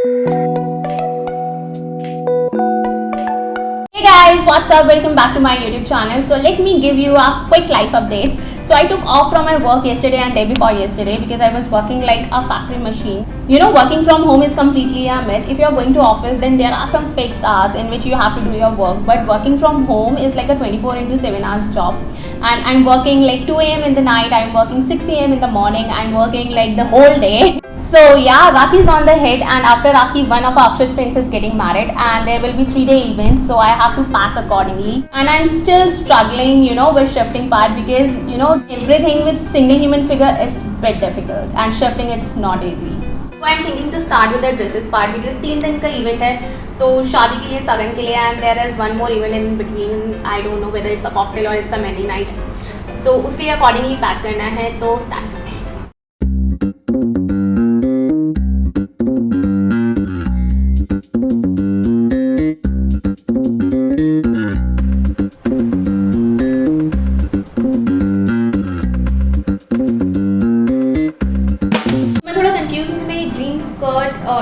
Hey guys, what's up? Welcome back to my YouTube channel. So let me give you a quick life update. So I took off from my work yesterday and day before yesterday because I was working like a factory machine. You know, working from home is completely a myth. If you're going to office, then there are some fixed hours in which you have to do your work. But working from home is like a 24/7 hours job. And I'm working like 2 a.m. in the night. I'm working 6 a.m. in the morning. I'm working like the whole day. So yeah, Rakhi's on the head, and after Rakhi, one of our Akshit friends is getting married, and there will be 3-day events, so I have to pack accordingly. And I'm still struggling, with shifting part because everything with single human figure it's a bit difficult, and shifting it's not easy. So I'm thinking to start with the dresses part because 3 दिन का event है, तो शादी के लिए, सगन के लिए, and there is one more event in between. I don't know whether it's a cocktail or it's a mehndi night. So उसके लिए accordingly pack करना है, तो start करते हैं.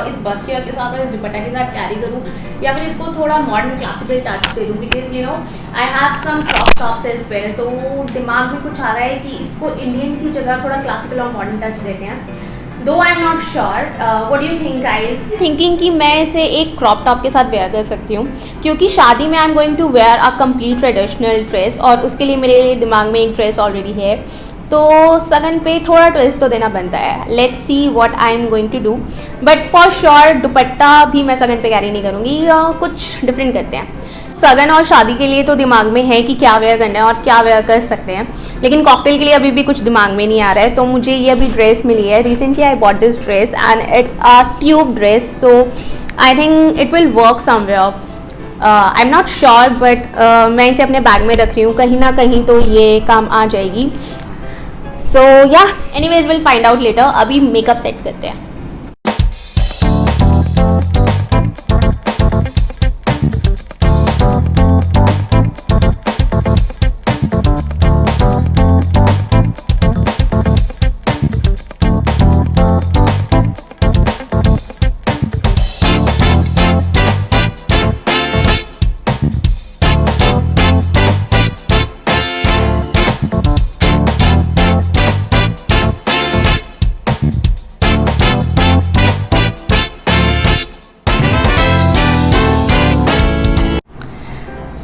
इस बस्टियर के साथ और इस दुपट्टा के साथ कैरी करूँ या फिर इसको थोड़ा मॉडर्न क्लासिकल टच दे दूँ because I have some crop tops as well. तो दिमाग में कुछ आ रहा है कि इसको इंडियन की जगह थोड़ा क्लासिकल और मॉडर्न टच देते हैं. दो आई am not sure. What do you think guys? Thinking कि मैं इसे एक क्रॉप टॉप के साथ वेयर कर सकती हूँ क्योंकि शादी में I am going to wear a complete traditional dress और उसके लिए मेरे दिमाग में एक ड्रेस ऑलरेडी है. तो सगन पे थोड़ा ट्विस्ट तो देना बनता है. Let's see what I am going to do. But for sure dupatta भी मैं सगन पे कैरी नहीं करूँगी. कुछ डिफरेंट करते हैं. सगन और शादी के लिए तो दिमाग में है कि क्या वेयर करना है और क्या वेयर कर सकते हैं, लेकिन कॉकटेल के लिए अभी भी कुछ दिमाग में नहीं आ रहा है. तो मुझे ये अभी ड्रेस मिली है. Recently I bought this dress and it's a tube dress, so I think it will work somewhere. I am not sure but मैं इसे अपने बैग में रख रही हूँ. कहीं ना कहीं तो ये काम आ जाएगी. So yeah, anyways we'll find out later. अभी मेकअप सेट करते हैं.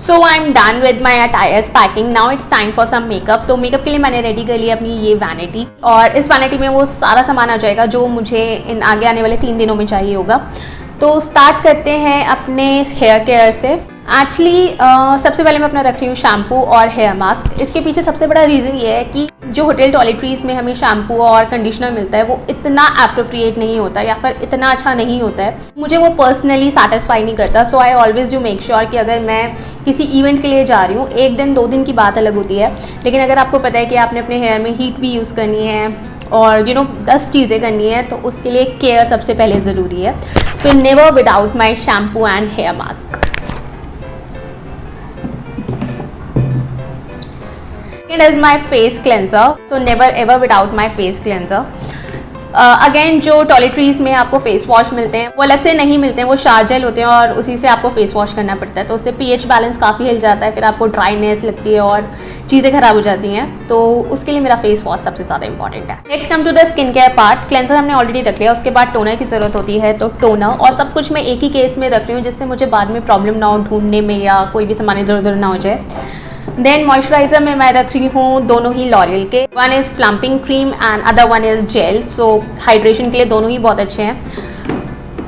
So I'm done with my attires packing. Now it's time for some makeup. तो मेकअप के लिए मैंने रेडी कर लिया अपनी ये वैनिटी और इस वैनिटी में वो सारा सामान आ जाएगा जो मुझे इन आगे आने वाले 3 दिनों में चाहिए होगा. तो स्टार्ट करते हैं अपने हेयर केयर से. एक्चुअली सबसे पहले मैं अपना रख रही हूँ शैम्पू और हेयर मास्क. इसके पीछे सबसे बड़ा रीज़न ये है कि जो होटल टॉयलेटरीज में हमें शैम्पू और कंडीशनर मिलता है वो इतना एप्रोप्रिएट नहीं होता या फिर इतना अच्छा नहीं होता है. मुझे वो पर्सनली सेटिस्फाई नहीं करता. So I always do make sure कि अगर मैं किसी इवेंट के लिए जा रही हूँ, 1 दिन 2 दिन की बात अलग होती है, लेकिन अगर आपको पता है कि आपने अपने हेयर में हीट भी यूज़ करनी है और 10 चीज़ें करनी है तो उसके लिए केयर सबसे पहले ज़रूरी है. So never without my shampoo and hair mask. It is my face cleanser, so never ever without my face cleanser. Again जो टॉयलेटरीज में आपको फेस वॉश मिलते हैं वो अलग से नहीं मिलते हैं, वो शार जेल होते हैं और उसी से आपको फेस वॉश करना पड़ता है. तो उससे पीएच बैलेंस काफ़ी हिल जाता है, फिर आपको ड्राइनेस लगती है और चीज़ें खराब हो जाती हैं. तो उसके लिए मेरा फेस वॉश सबसे ज़्यादा इंपॉर्टेंट है. Let's come to the skin care part. Cleanser हमने ऑलरेडी रख लिया, उसके बाद टोनर की ज़रूरत होती है. तो टोनर और सब कुछ मैं एक ही केस में रख रही हूँ जिससे मुझे बाद में प्रॉब्लम ना हो ढूंढने में या कोई भी सामान इधर उधर ना हो जाए. देन मॉइस्चराइजर में मैं रख रही हूँ दोनों ही लॉरियल के. One is plumping cream and other one is gel. So hydration के लिए दोनों ही बहुत अच्छे हैं.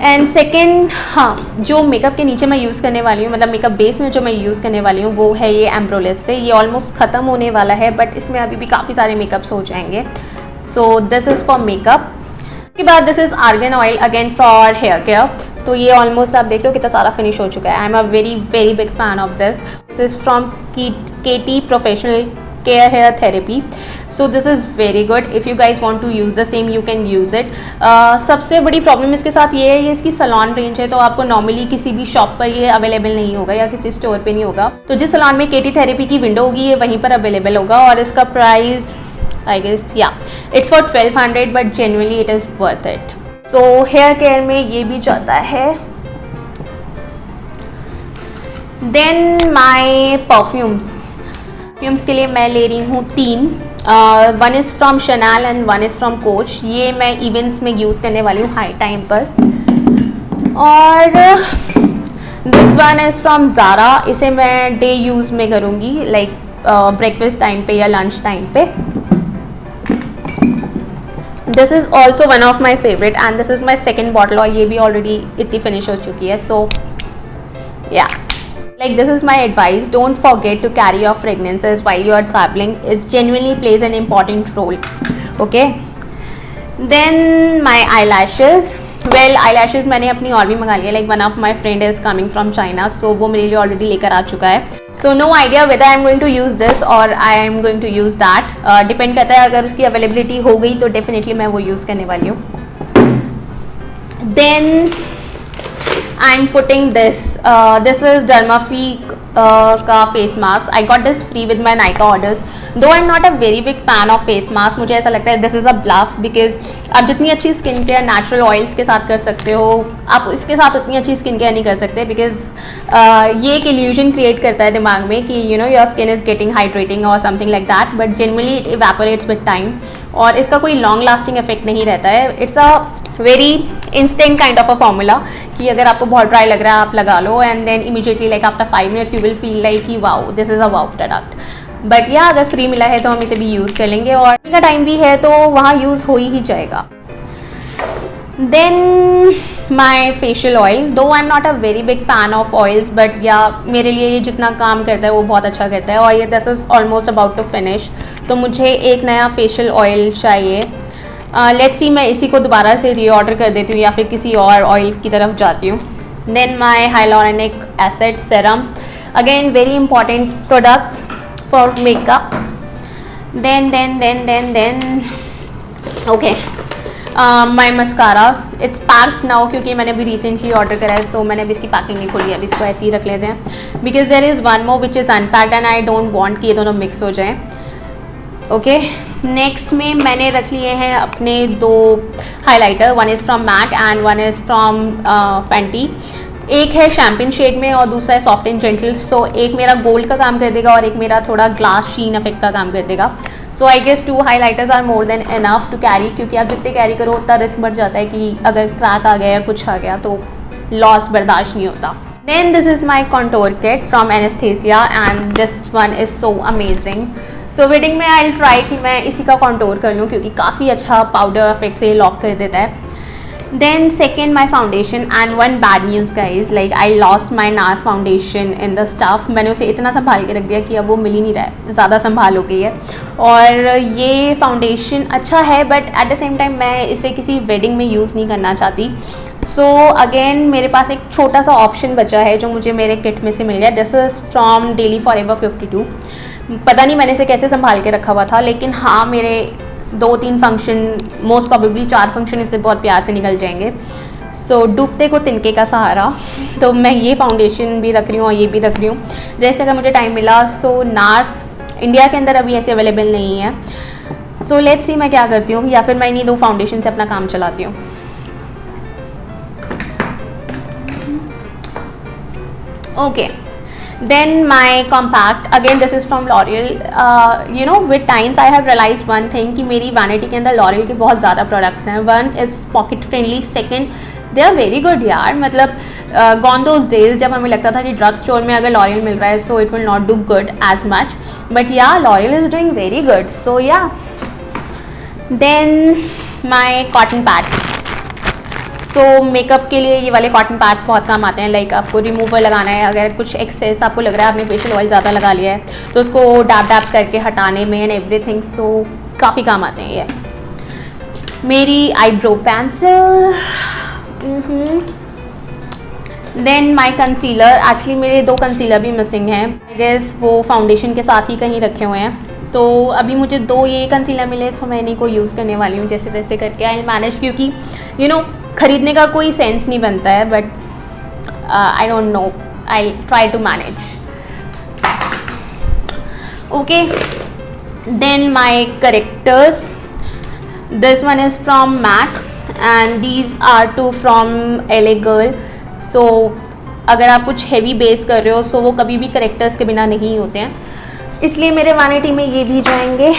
एंड सेकेंड, हाँ, जो मेकअप के नीचे मैं यूज़ करने वाली हूँ, मतलब मेकअप बेस में जो मैं यूज़ करने वाली हूँ वो है ये एम्ब्रोलेस से. ये ऑलमोस्ट ख़त्म होने वाला है बट इसमें अभी भी काफ़ी सारे मेकअप्स हो जाएंगे. So this is for makeup. उसके बाद this is argan oil again for hair care. तो ये ऑलमोस्ट आप देख लो कितना सारा फिनिश हो चुका है. I am a very very big fan of this. This is from KT professional care hair therapy. So this is very good. If you guys want to use the same you can use it. सबसे बड़ी problem इसके साथ ये है, ये इसकी salon range है तो आपको नॉर्मली किसी भी शॉप पर ये अवेलेबल नहीं होगा या किसी स्टोर पे नहीं होगा. तो जिस सलॉन में केटी थेरेपी की विंडो होगी ये वहीं पर अवेलेबल होगा और इसका price I guess yeah, it's for 1200 but genuinely it is worth it. So here care में ये भी जाता है। देन माई परफ्यूम्स के लिए मैं ले रही हूँ 3। One is from Chanel and one is from coach. ये मैं इवेंट्स में यूज़ करने वाली हूँ हाई टाइम पर। और this one is from Zara. इसे मैं डे यूज़ में करूँगी, लाइक ब्रेकफास्ट टाइम पे या लंच टाइम पे। This is also one of my favourite and this is my second bottle, और ये भी ऑलरेडी इतनी फिनिश हो चुकी है। सो या like this is my advice, don't forget to carry your fragrances while you are traveling. It genuinely plays an important role. Okay, then my eyelashes. Well, eyelashes मैंने अपनी और भी मंगा लिया, like one of my friend is coming from China, so वो मेरे लिए already लेकर आ चुका है। So no idea whether I am going to use this or I am going to use that. Depend करता है, अगर उसकी availability हो गई तो definitely मैं वो use करने वाली हूँ। Then I'm putting this. This is Dermafree का face mask. I got this free with my Nykaa orders. Though I'm not a very big fan of face mask, मुझे ऐसा लगता है this is a bluff because आप जितनी अच्छी skin care natural oils के साथ कर सकते हो, आप इसके साथ उतनी अच्छी स्किन केयर नहीं कर सकते बिकॉज ये एक इल्यूजन क्रिएट करता है दिमाग में कि you know your skin is getting hydrating और something like that, but generally it evaporates with time और इसका कोई लॉन्ग लास्टिंग इफेक्ट नहीं रहता है। It's a very instant kind of a formula कि अगर आपको बहुत ड्राई लग रहा है आप लगा लो and then immediately like after 5 minutes you will feel like कि wow this is a wow product. But yeah अगर फ्री मिला है तो हम इसे भी यूज़ कर लेंगे और का टाइम भी है तो वहाँ यूज़ हो ही जाएगा। देन माई फेशियल ऑयल, दो आई am not a very big fan of oils but या मेरे लिए ये जितना काम करता है वो बहुत अच्छा करता है और ये this is almost about to finish, तो मुझे एक नया फेशियल ऑयल चाहिए। लेट्स सी मैं इसी को दोबारा से रीऑर्डर कर देती हूँ या फिर किसी और ऑयल की तरफ जाती हूँ। Then my hyaluronic acid serum, again very important products for makeup. Then okay my mascara, it's packed now क्योंकि मैंने अभी रिसेंटली ऑर्डर करा है सो मैंने अभी इसकी पैकिंग नहीं खोली है, अभी इसको ऐसे ही रख लेते हैं because there is one more which is unpacked and I don't want कि ये दोनों मिक्स हो जाएं। ओके नेक्स्ट में मैंने रख लिए हैं अपने 2 highlighter, one is from MAC and one is from Fenty. एक है शैम्पेन शेड में और दूसरा है सॉफ्ट एंड जेंटल। सो एक मेरा गोल्ड का काम कर देगा और एक मेरा थोड़ा ग्लास शीन इफेक्ट का काम कर देगा। So I guess 2 highlighters are more than enough to carry, क्योंकि आप जितने कैरी करो उतना रिस्क बढ़ जाता है कि अगर क्रैक आ गया या कुछ आ गया तो लॉस बर्दाश्त नहीं होता। Then this is my contour kit from Anastasia and this one is so amazing. So wedding में आई ट्राई कि मैं इसी का कॉन्टोर कर लूँ क्योंकि काफ़ी अच्छा पाउडर इफेक्ट से लॉक कर देता है। Then second my foundation and one bad news guys, like I lost my Nars foundation in the stuff. मैंने उसे इतना संभाल के रख दिया कि अब वो मिल ही नहीं रहा है, ज़्यादा संभाल हो गई है। और ये फाउंडेशन अच्छा है but at the same time मैं इसे किसी वेडिंग में यूज़ नहीं करना चाहती। सो अगेन मेरे पास एक छोटा सा ऑप्शन बचा है जो मुझे मेरे किट में से मिल गया। This is from daily forever 52। पता नहीं मैंने इसे कैसे संभाल के रखा हुआ था, लेकिन हाँ मेरे 2-3 फंक्शन, मोस्ट प्रोबेबली 4 फंक्शन इससे बहुत प्यार से निकल जाएंगे। सो डूबते को तिनके का सहारा, तो मैं ये फाउंडेशन भी रख रही हूँ और ये भी रख रही हूँ जैसे अगर मुझे टाइम मिला। सो नार्स इंडिया के अंदर अभी ऐसे अवेलेबल नहीं है। सो लेट्स सी मैं क्या करती हूँ, या फिर मैं इन्हीं 2 फाउंडेशन से अपना काम चलाती हूँ। Okay then my compact, again this is from L'Oreal. You know with times I have realized one thing कि मेरी वैनिटी के अंदर L'Oreal के बहुत ज़्यादा प्रोडक्ट्स हैं। One is pocket friendly, second they are very good यार। मतलब गॉन दोज डेज जब हमें लगता था कि ड्रग स्टोर में अगर L'Oreal मिल रहा है so it will not do good as much, but yeah L'Oreal is doing very good. So yeah then my cotton pads. So makeup के लिए ये वाले कॉटन पैड्स बहुत काम आते हैं। लाइक आपको रिमूवर लगाना है, अगर कुछ एक्सेस आपको लग रहा है आपने फेशियल ऑयल ज़्यादा लगा लिया है तो उसको डैप डैप करके हटाने में एंड एवरीथिंग, सो काफ़ी काम आते हैं ये। मेरी eyebrow pencil. Then my concealer, actually मेरे 2 कंसीलर भी मिसिंग हैं, आई गेस वो फाउंडेशन के साथ ही कहीं रखे हुए हैं। तो अभी मुझे 2 ये कंसीलर मिले तो मैं इन्हीं को यूज़ करने वाली हूँ जैसे तैसे करके। आई मैनेज, क्योंकि यू नो खरीदने का कोई सेंस नहीं बनता है, but I don't know, I try to manage. Okay then my correctors, this one is from MAC and these are two from LA girl. So अगर आप कुछ हैवी बेस कर रहे हो सो वो कभी भी करेक्टर्स के बिना नहीं होते हैं, इसलिए मेरे वैनिटी में ये भी जाएंगे।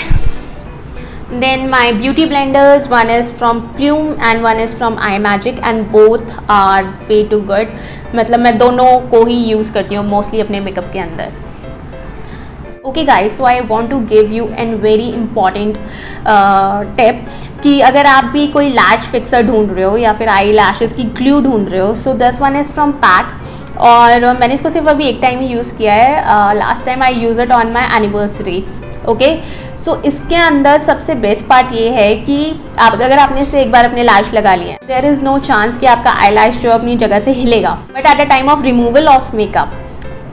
Then my beauty blenders, one is from Plume and one is from I magic and both are way too good. मतलब मैं दोनों को ही यूज़ करती हूँ मोस्टली अपने मेकअप के अंदर। Okay guys, so I want to give you an very important tip कि अगर आप भी कोई लैश फिक्सर ढूंढ रहे हो या फिर आई लैशेज़ की ग्लू ढूंढ रहे हो, so this one is from pack और मैंने इसको सिर्फ अभी एक टाइम ही यूज़ किया है। Last time I use it on my anniversary. Okay, so इसके अंदर सबसे बेस्ट पार्ट ये है कि आप अगर आपने से एक बार अपने लैश लगा लिए हैं, देयर इज़ नो चांस कि आपका आई लैश जो अपनी जगह से हिलेगा, but at the time of removal of makeup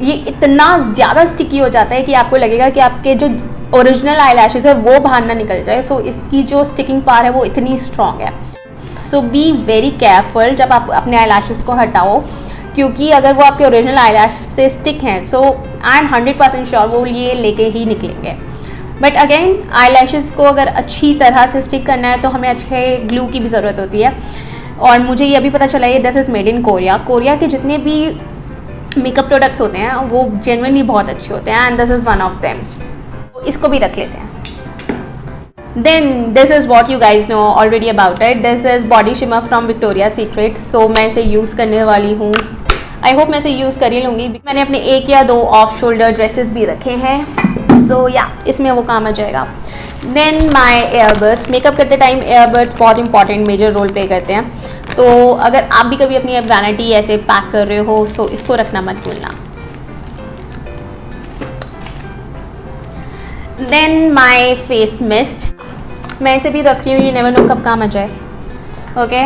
ये इतना ज़्यादा स्टिकी हो जाता है कि आपको लगेगा कि आपके जो ओरिजिनल आई लैशेज़ है वो बाहर ना निकल जाए। सो इसकी जो स्टिकिंग पावर है वो इतनी स्ट्रॉन्ग है। सो बी वेरी केयरफुल जब आप अपने आई लैशेज़ को हटाओ, क्योंकि अगर वो आपके ओरिजिनल आई लैश से स्टिक हैं सो आई एम 100% श्योर वो ये लेके ही निकलेंगे। बट अगेन आई लैशेज़ को अगर अच्छी तरह से स्टिक करना है तो हमें अच्छे ग्लू की भी ज़रूरत होती है। और मुझे ये अभी पता चला है this is made in Korea. Korea के जितने भी मेकअप प्रोडक्ट्स होते हैं वो जेन्युइनली बहुत अच्छे होते हैं and this is one of them. तो इसको भी रख लेते हैं। Then this is what you guys know already about it. This is body shimmer from Victoria secret. So मैं इसे यूज़ करने वाली हूँ, आई होप मैं इसे यूज़ कर ही लूँगी। मैंने अपने 1 या 2 ऑफ शोल्डर ड्रेसेस भी रखे हैं, सो या इसमें वो काम आ जाएगा। देन माई एयरबड्स, मेकअप करते टाइम एयरबड्स बहुत इंपॉर्टेंट मेजर रोल प्ले करते हैं। तो अगर आप भी कभी अपनी वैनिटी ऐसे पैक कर रहे हो सो इसको रखना मत भूलना। देन माई फेस मिस्ट, मैं इसे भी रख रही हूँ, ये नेवर नो कब काम आ जाए। Okay,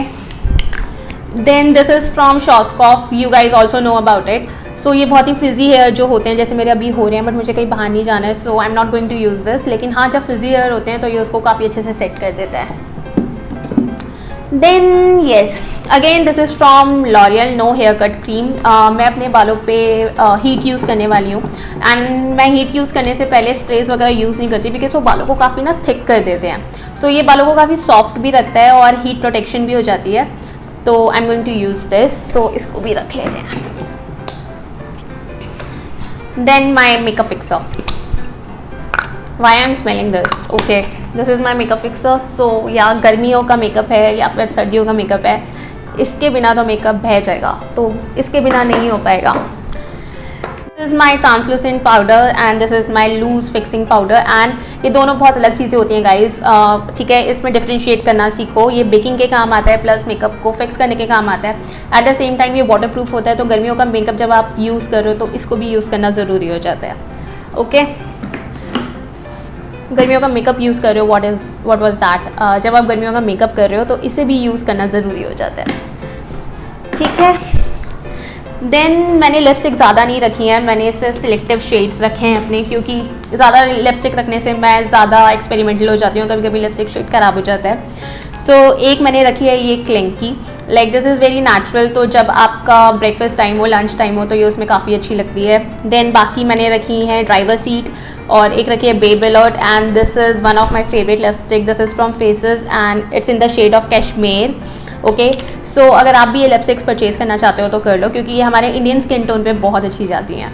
then this is from Schwarzkopf, you guys also know about it. So ये बहुत ही फिजी हेयर जो होते हैं, जैसे मेरे अभी हो रहे हैं बट मुझे कहीं बाहर नहीं जाना है, so I am not going to use this. लेकिन हाँ, जब फिजी हेयर होते हैं तो ये उसको काफ़ी अच्छे से सेट कर देता है। Then yes, again this is from L'Oreal no hair cut cream. मैं अपने बालों पे हीट यूज़ करने वाली हूँ एंड मैं हीट यूज़ करने से पहले स्प्रेस वगैरह यूज़ नहीं करती बिकॉज वो बालों को काफ़ी ना थिक कर देते हैं। सो ये बालों को काफ़ी सॉफ्ट भी रखता है और हीट प्रोटेक्शन भी हो जाती है। तो I am going to use this, so इसको भी रख लेते हैं। Then my makeup fixer, why I am smelling this, okay this is my makeup fixer. So yeah गर्मियों का मेकअप है या फिर सर्दियों का मेकअप है, इसके बिना तो मेकअप बह जाएगा, तो इसके बिना नहीं हो पाएगा। This is my translucent powder and this is my loose fixing powder. And ये दोनों बहुत अलग चीज़ें होती हैं गाइज, ठीक है, इसमें डिफ्रेंशिएट करना सीखो। ये बेकिंग के काम आता है प्लस मेकअप को फिक्स करने के काम आता है। एट द सेम टाइम ये वाटर प्रूफ होता है, तो गर्मियों का मेकअप जब आप यूज़ कर रहे हो तो इसको भी यूज़ करना ज़रूरी हो जाता है। ओके, गर्मियों का मेकअप यूज़ कर रहे हो, व्हाट वाज दैट, जब आप गर्मियों का मेकअप कर रहे हो तो इसे भी यूज़ करना ज़रूरी हो जाता है। ठीक है, देन मैंने लिपस्टिक ज़्यादा नहीं रखी है, मैंने इससे सिलेक्टिव शेड्स रखे हैं अपने, क्योंकि ज़्यादा लिपस्टिक रखने से मैं ज़्यादा एक्सपेरिमेंटल हो जाती हूँ, कभी कभी लिपस्टिक शेड ख़राब हो जाता है। सो एक मैंने रखी है ये क्लिंक की, like this is very natural, तो जब आपका ब्रेकफास्ट टाइम हो, लंच टाइम हो तो ये उसमें काफ़ी अच्छी लगती है। देन बाकी मैंने रखी है ड्राइवर सीट और एक रखी है babe alert and this is one of my favourite lipstick, this is from Faces and it's in the shade of cashmere. Okay, so अगर आप भी ये लिपस्टिक्स परचेज करना चाहते हो तो कर लो, क्योंकि ये हमारे इंडियन स्किन टोन पे बहुत अच्छी जाती हैं।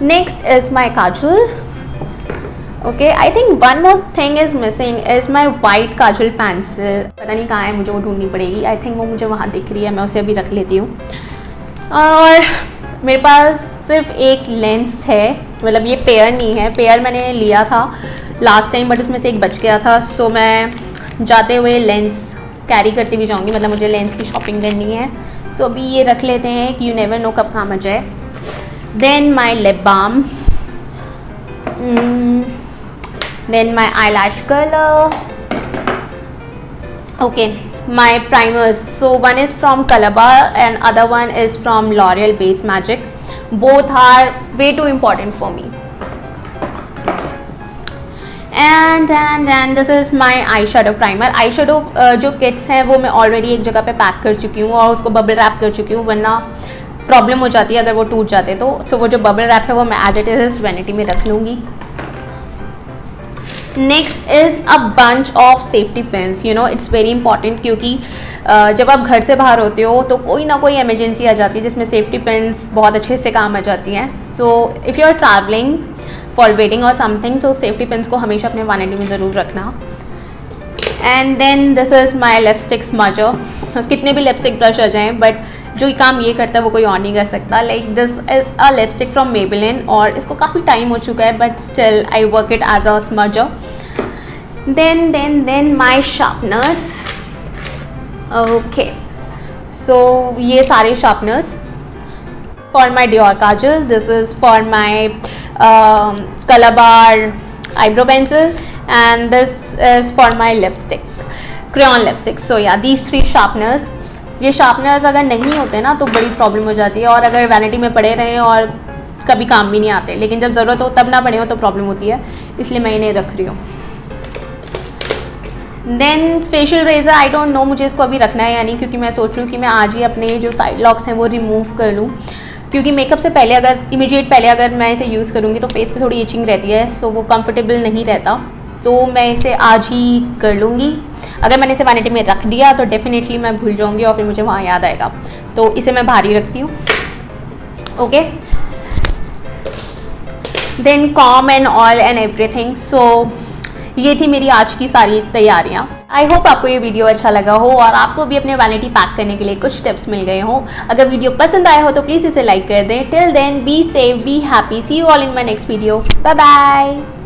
Next is my Kajal. Okay, I think one more thing is missing is my white Kajal pencil, पता नहीं कहाँ है, मुझे वो ढूंढनी पड़ेगी। आई थिंक वो मुझे वहाँ दिख रही है, मैं उसे अभी रख लेती हूँ। और मेरे पास सिर्फ एक लेंस है, मतलब ये पेयर नहीं है, पेयर मैंने लिया था लास्ट टाइम बट उसमें से एक बच गया था। सो मैं जाते हुए लेंस कैरी करती भी जाऊंगी, मतलब मुझे लेंस की शॉपिंग करनी है। सो अभी ये रख लेते हैं कि यू नेवर नो कब काम आ जाए। Then my lip balm, then my eye lash colour, okay, my primers. So one is from Colorbar and other one is from L'Oreal base magic, both are way too important for me. And this is my eye shadow primer. Eye shadow जो kits हैं वो मैं already एक जगह पे pack कर चुकी हूँ और उसको बबल रैप कर चुकी हूँ, वरना प्रॉब्लम हो जाती है अगर वो टूट जाते तो। सो वो जो बबल रैप है वो मैं एज इट इज़ वैनिटी में रख लूँगी। Next is a bunch of safety pins. You know it's very important, क्योंकि जब आप घर से बाहर होते हो तो कोई ना कोई इमरजेंसी आ जाती है जिसमें सेफ्टी पिन्स बहुत अच्छे से काम आ जाती हैं। So if you are travelling for wedding और समथिंग, तो सेफ्टी पिन्स को हमेशा अपने वैनिटी में ज़रूर रखना। And then this is my lipstick smudger. कितने भी लिपस्टिक ब्रश आ जाएँ, बट जो काम ये करता है वो कोई और नहीं कर सकता। Like this is a lipstick from Maybelline, और इसको काफ़ी टाइम हो चुका है, but still I work it as a smudger. Then my sharpeners. Okay, so ये सारे sharpeners for my Dior kajal, this is for my Colorbar eyebrow pencil, and this is for my lipstick, crayon lipstick. So yeah, these 3 sharpeners. ये sharpeners अगर नहीं होते ना तो बड़ी problem हो जाती है, और अगर वैनिटी में पड़े रहें और कभी काम भी नहीं आते, लेकिन जब ज़रूरत हो तब ना पड़े हो तो प्रॉब्लम होती है, इसलिए मैं इन्हें रख रही हूँ। Then facial razor, I don't know मुझे इसको अभी रखना है या नहीं, क्योंकि मैं सोच रही हूँ कि मैं आज ही अपने जो साइड लॉक्स हैं वो रिमूव कर लूँ, क्योंकि मेकअप से पहले इमीडिएट पहले अगर मैं इसे यूज़ करूँगी तो फेस पे थोड़ी इचिंग रहती है, सो वो कंफर्टेबल नहीं रहता, तो मैं इसे आज ही कर लूँगी। अगर मैंने इसे वैनिटी में रख दिया तो डेफिनेटली मैं भूल जाऊँगी और फिर मुझे वहाँ याद आएगा, तो इसे मैं बाहर ही रखती हूँ। Okay, then comb and oil and everything. So ये थी मेरी आज की सारी तैयारियाँ। आई होप आपको ये वीडियो अच्छा लगा हो और आपको भी अपने वैनिटी पैक करने के लिए कुछ टिप्स मिल गए हों। अगर वीडियो पसंद आया हो तो प्लीज़ इसे लाइक कर दें। Till then be safe, be happy, see you all in my next video. Bye bye.